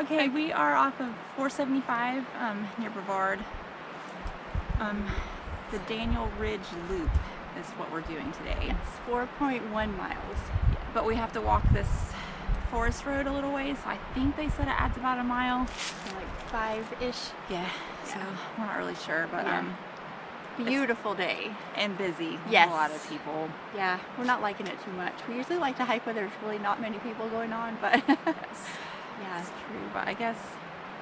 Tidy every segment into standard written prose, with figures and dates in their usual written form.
Okay, we are off of 475 near Brevard. The Daniel Ridge Loop is what we're doing today. It's 4.1 miles. But we have to walk this forest road a little ways, so I think they said it adds about a mile. Like 5-ish. Yeah, so we're not really sure, but beautiful day. And busy. Yes. A lot of people. Yeah, we're not liking it too much. We usually like to hike where there's really not many people going on, but Yes. yeah, It's true, but I guess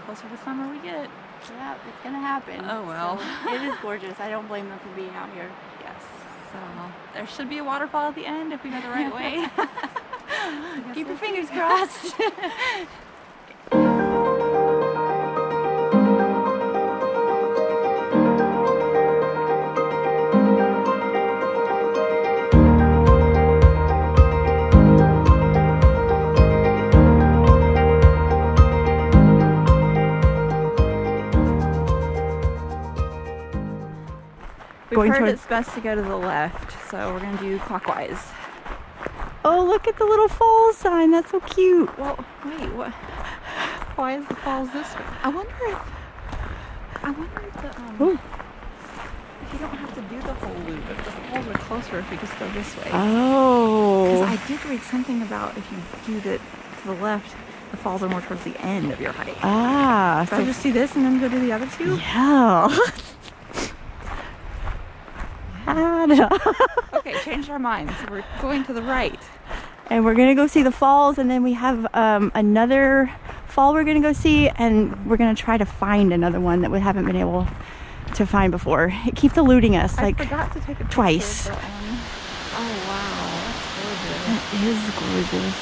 closer to summer we get. yeah, it's gonna happen. Oh well. So, it is gorgeous. I don't blame them for being out here. Yes. So there should be a waterfall at the end if we go the right way. Keep your fingers crossed. We've heard it's best to go to the left, so we're going to do clockwise. Oh, look at the little falls sign. That's so cute. Well, wait, what? Why is the falls this way? I wonder if if you don't have to do the whole loop, if the falls are closer if we just go this way. Oh. Because I did read something about if you do the to the left, the falls are more towards the end of your hike. Ah. So I just do this and then go do the other two? Yeah. Okay, changed our minds. We're going to the right. And we're gonna go see the falls, and then we have another fall we're gonna go see, and we're gonna try to find another one that we haven't been able to find before. It keeps eluding us, I like forgot to take a picture twice. of the, oh wow, that's gorgeous. That is gorgeous.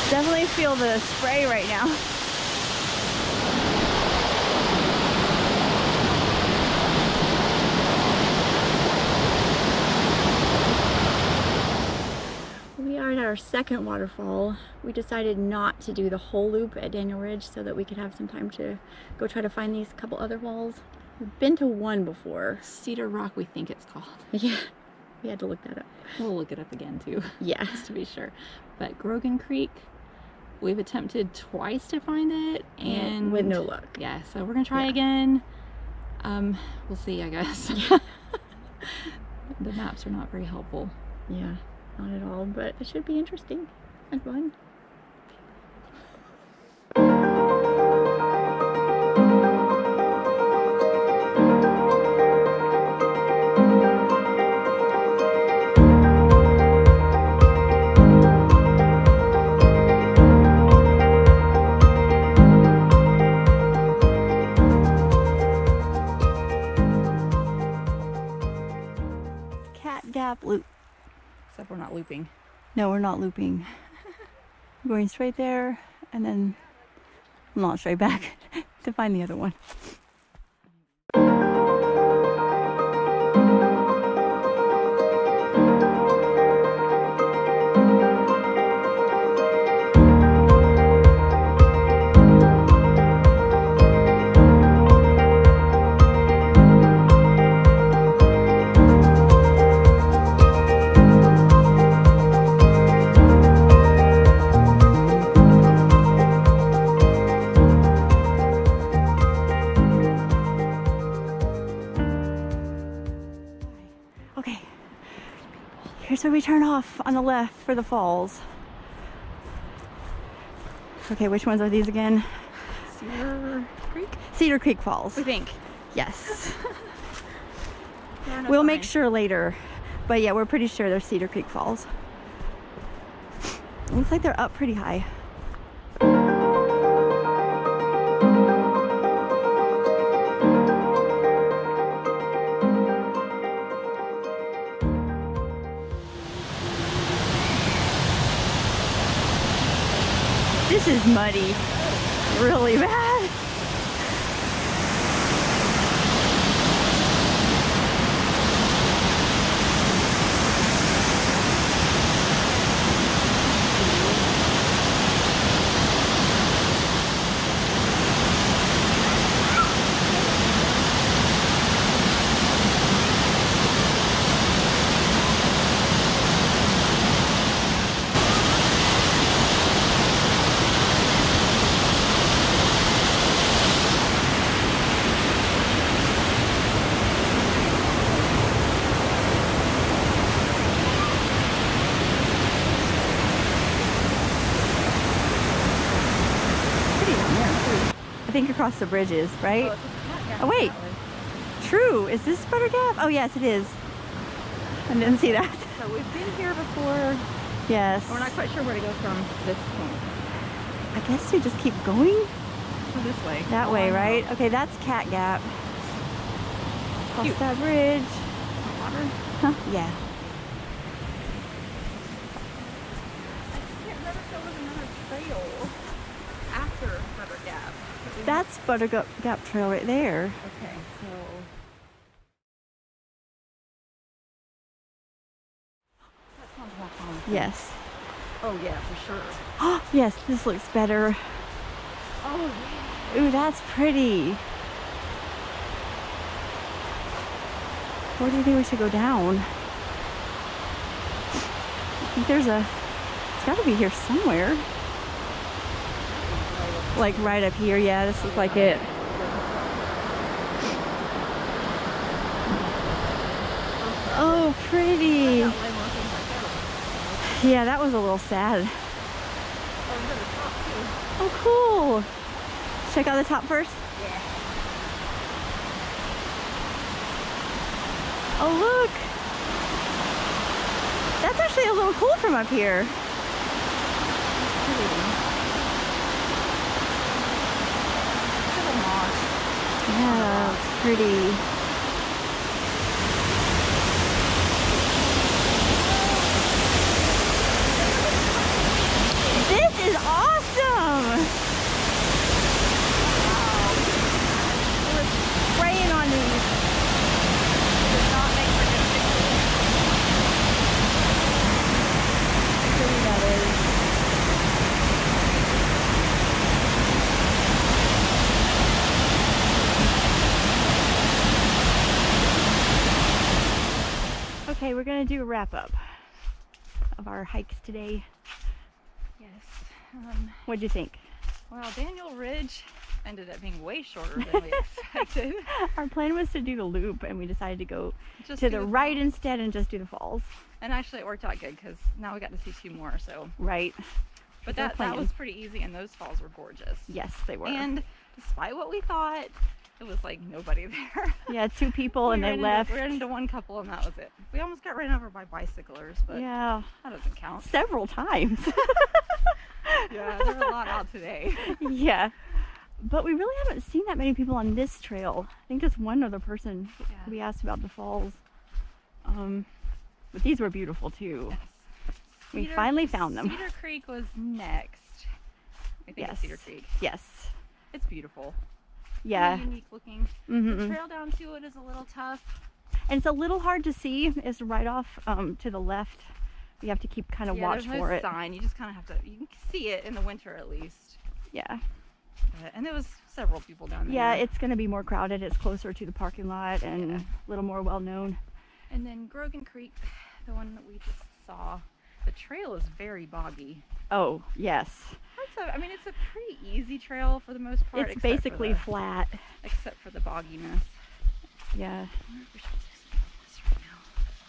Definitely feel the spray right now. We are at our second waterfall. We decided not to do the whole loop at Daniel Ridge so that we could have some time to go try to find these couple other falls. We've been to one before. Cedar Rock, we think it's called. Yeah, we had to look that up. We'll look it up again too. Yeah. Just to be sure. But Grogan Creek, we've attempted twice to find it and with no luck. Yeah, so we're gonna try again. We'll see, I guess. The maps are not very helpful. Yeah, not at all, but it should be interesting and fun. Loop. Except we're not looping. No, we're not looping. We're going straight there and then not straight back to find the other one. Okay, here's where we turn off on the left for the falls. Okay, which ones are these again? Cedar Creek? Cedar Creek Falls. We think. Yes. We'll make sure later. But yeah, we're pretty sure they're Cedar Creek Falls. Looks like they're up pretty high. This is muddy. Really bad. I think across the bridges, right? Oh wait, true. Is this Butter Gap? Oh yes, it is. I didn't see that. So we've been here before. Yes. We're not quite sure where to go from this point. I guess we just keep going This way. that way, right? Okay, that's Cat Gap. Across that bridge. Water. Huh? Yeah. I can't remember if there was another trail after Butter Gap. That's Butter Gap Trail right there. Okay, so that sounds more fun. Yes. Oh yeah, for sure. Yes, this looks better. Oh yeah. Ooh, that's pretty. Where do you think we should go down? I think there's a, it's gotta be here somewhere. Like right up here, yeah, this looks like it. Oh, pretty. Yeah, that was a little sad. Oh, cool. Check out the top first. Yeah. Oh, look. That's actually a little cool from up here. Yeah, it's pretty. This is awesome! Wow. We're spraying on these. Does not make for good pictures. How pretty that is. Okay, we're gonna do a wrap up of our hikes today. Yes. What'd you think? Well, Daniel Ridge ended up being way shorter than we expected. Our plan was to do the loop, and we decided to go Just to do the right instead and just do the falls. And actually it worked out good because now we got to see two more, so. Right. But that was pretty easy, and those falls were gorgeous. Yes, they were. And despite what we thought, it was like nobody there. Yeah, two people and they left. We ran into one couple and that was it. We almost got ran over by bicyclers, but yeah, that doesn't count. several times. Yeah, there were a lot out today. Yeah, but we really haven't seen that many people on this trail. I think just one other person we asked about the falls. But these were beautiful too. Yes. We finally found them. Cedar Creek was next. I think it's Cedar Creek. Yes. It's beautiful. Yeah. Really unique looking. The trail down to it is a little tough. And it's a little hard to see. It's right off to the left. You have to keep kind of watch there's for no it. sign. You just kind of have to, you can see it in the winter at least. Yeah. And there was several people down there. Yeah, it's going to be more crowded. It's closer to the parking lot and a little more well known. And then Grogan Creek, the one that we just saw, the trail is very boggy. Oh, yes. I mean, it's a pretty easy trail for the most part. It's basically flat. Except for the bogginess. Yeah.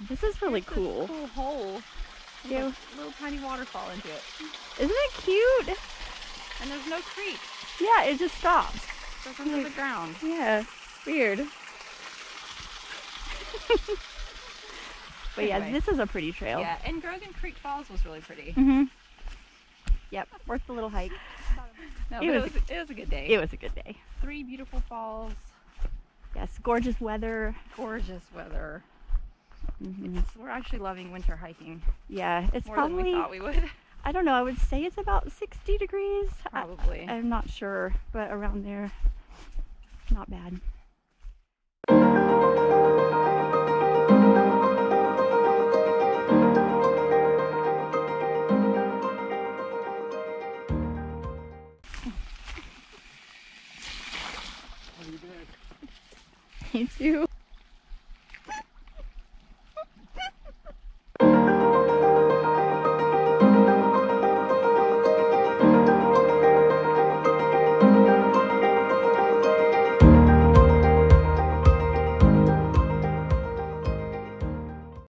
This is really cool. Cool hole. Yeah. A little tiny waterfall into it. Isn't it cute? And there's no creek. Yeah, it just stops. It goes under the ground. Yeah, weird. But anyway. yeah, this is a pretty trail. Yeah, and Grogan Creek Falls was really pretty. Mm-hmm. Yep, worth the little hike. No, it was a good day. It was a good day. 3 beautiful falls. Yes, gorgeous weather. Gorgeous weather. Mm-hmm. We're actually loving winter hiking. Yeah, it's more probably than we thought we would. I don't know, I would say it's about 60 degrees. Probably. I'm not sure, but around there, not bad. You too.